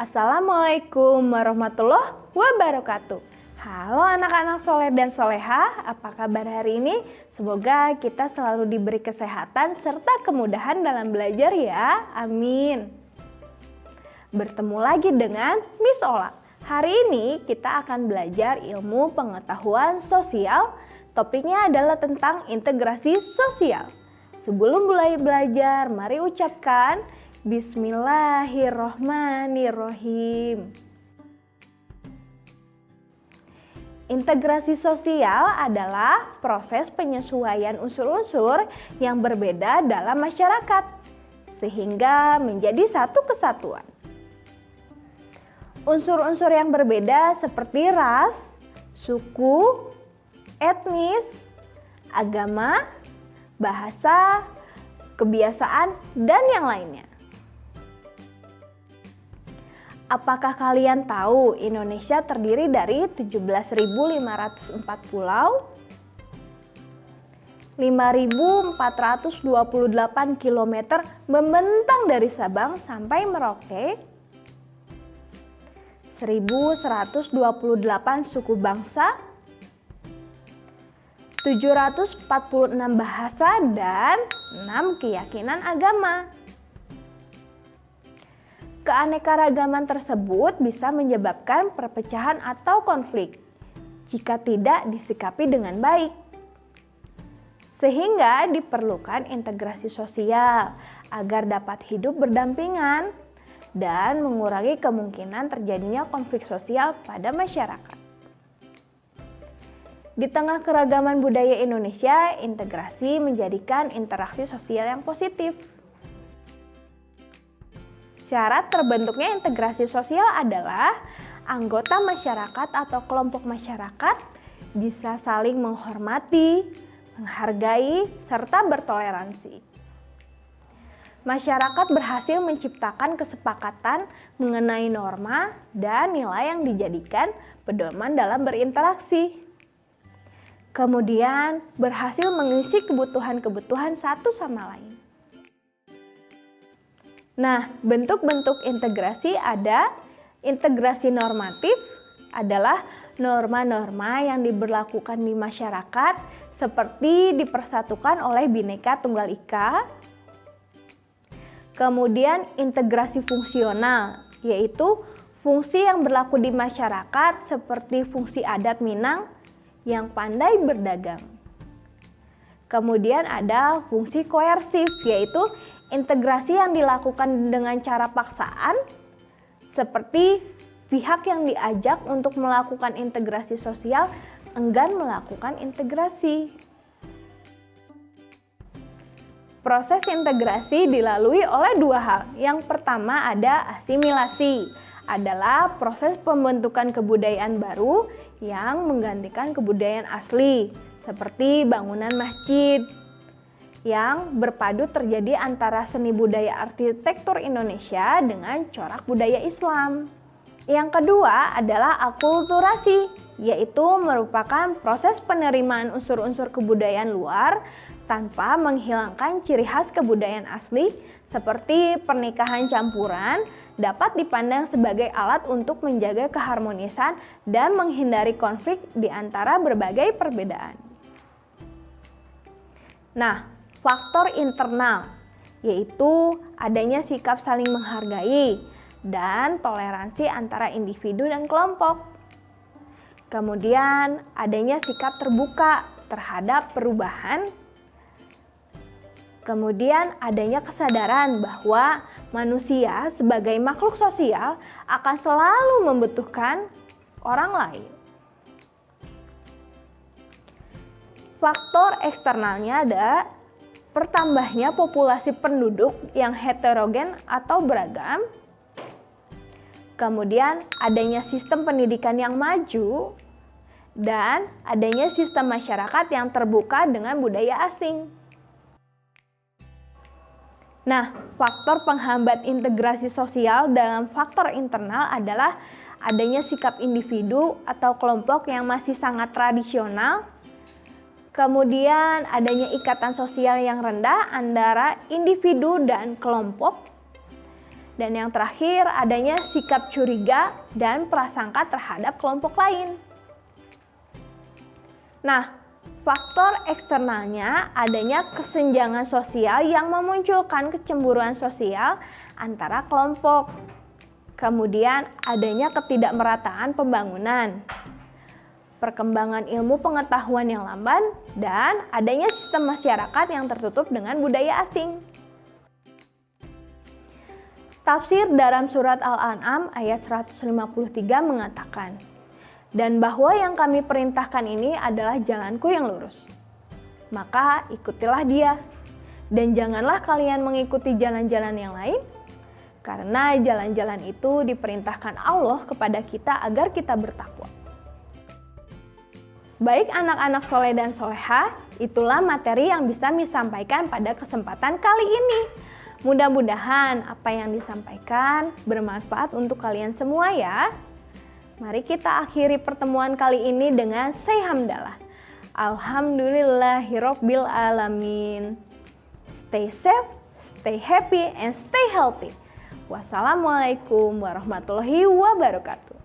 Assalamualaikum warahmatullahi wabarakatuh. Halo anak-anak soleh dan soleha, apa kabar hari ini? Semoga kita selalu diberi kesehatan serta kemudahan dalam belajar ya, amin. Bertemu lagi dengan Miss Ola. Hari ini kita akan belajar ilmu pengetahuan sosial. Topiknya adalah tentang integrasi sosial. Sebelum mulai belajar, mari ucapkan Bismillahirrohmanirrohim. Integrasi sosial adalah proses penyesuaian unsur-unsur yang berbeda dalam masyarakat, sehingga menjadi satu kesatuan. Unsur-unsur yang berbeda seperti ras, suku, etnis, agama, bahasa, kebiasaan, dan yang lainnya. Apakah kalian tahu Indonesia terdiri dari 17.504 pulau, 5.428 km membentang dari Sabang sampai Merauke, 1.128 suku bangsa, 746 bahasa, dan 6 keyakinan agama. Keanekaragaman tersebut bisa menyebabkan perpecahan atau konflik jika tidak disikapi dengan baik. Sehingga diperlukan integrasi sosial agar dapat hidup berdampingan dan mengurangi kemungkinan terjadinya konflik sosial pada masyarakat. Di tengah keragaman budaya Indonesia, integrasi menjadikan interaksi sosial yang positif. Syarat terbentuknya integrasi sosial adalah anggota masyarakat atau kelompok masyarakat bisa saling menghormati, menghargai, serta bertoleransi. Masyarakat berhasil menciptakan kesepakatan mengenai norma dan nilai yang dijadikan pedoman dalam berinteraksi. Kemudian berhasil mengisi kebutuhan-kebutuhan satu sama lain. Nah, bentuk-bentuk integrasi ada integrasi normatif adalah norma-norma yang diberlakukan di masyarakat seperti dipersatukan oleh Bhinneka Tunggal Ika. Kemudian integrasi fungsional, yaitu fungsi yang berlaku di masyarakat seperti fungsi adat Minang yang pandai berdagang. Kemudian ada fungsi koersif, yaitu integrasi yang dilakukan dengan cara paksaan, seperti pihak yang diajak untuk melakukan integrasi sosial enggan melakukan integrasi. Proses integrasi dilalui oleh dua hal. Yang pertama ada asimilasi, adalah proses pembentukan kebudayaan baru yang menggantikan kebudayaan asli, seperti bangunan masjid, yang berpadu terjadi antara seni budaya arsitektur Indonesia dengan corak budaya Islam. Yang kedua adalah akulturasi, yaitu merupakan proses penerimaan unsur-unsur kebudayaan luar tanpa menghilangkan ciri khas kebudayaan asli, seperti pernikahan campuran dapat dipandang sebagai alat untuk menjaga keharmonisan dan menghindari konflik di antara berbagai perbedaan. Nah, faktor internal, yaitu adanya sikap saling menghargai dan toleransi antara individu dan kelompok. Kemudian adanya sikap terbuka terhadap perubahan. Kemudian adanya kesadaran bahwa manusia sebagai makhluk sosial akan selalu membutuhkan orang lain. Faktor eksternalnya ada pertambahnya populasi penduduk yang heterogen atau beragam, kemudian adanya sistem pendidikan yang maju, dan adanya sistem masyarakat yang terbuka dengan budaya asing. Nah, faktor penghambat integrasi sosial dalam faktor internal adalah adanya sikap individu atau kelompok yang masih sangat tradisional. Kemudian adanya ikatan sosial yang rendah antara individu dan kelompok. Dan yang terakhir, adanya sikap curiga dan prasangka terhadap kelompok lain. Nah, faktor eksternalnya adanya kesenjangan sosial yang memunculkan kecemburuan sosial antara kelompok. Kemudian adanya ketidakmerataan pembangunan, perkembangan ilmu pengetahuan yang lamban, dan adanya sistem masyarakat yang tertutup dengan budaya asing. Tafsir dalam surat Al-An'am ayat 153 mengatakan, "Dan bahwa yang kami perintahkan ini adalah jalanku yang lurus. Maka ikutilah dia, dan janganlah kalian mengikuti jalan-jalan yang lain, karena jalan-jalan itu diperintahkan Allah kepada kita agar kita bertakwa." Baik anak-anak soleh dan soleha, itulah materi yang bisa disampaikan pada kesempatan kali ini. Mudah-mudahan apa yang disampaikan bermanfaat untuk kalian semua ya. Mari kita akhiri pertemuan kali ini dengan say hamdalah. Alhamdulillahirabbil alamin. Stay safe, stay happy, and stay healthy. Wassalamualaikum warahmatullahi wabarakatuh.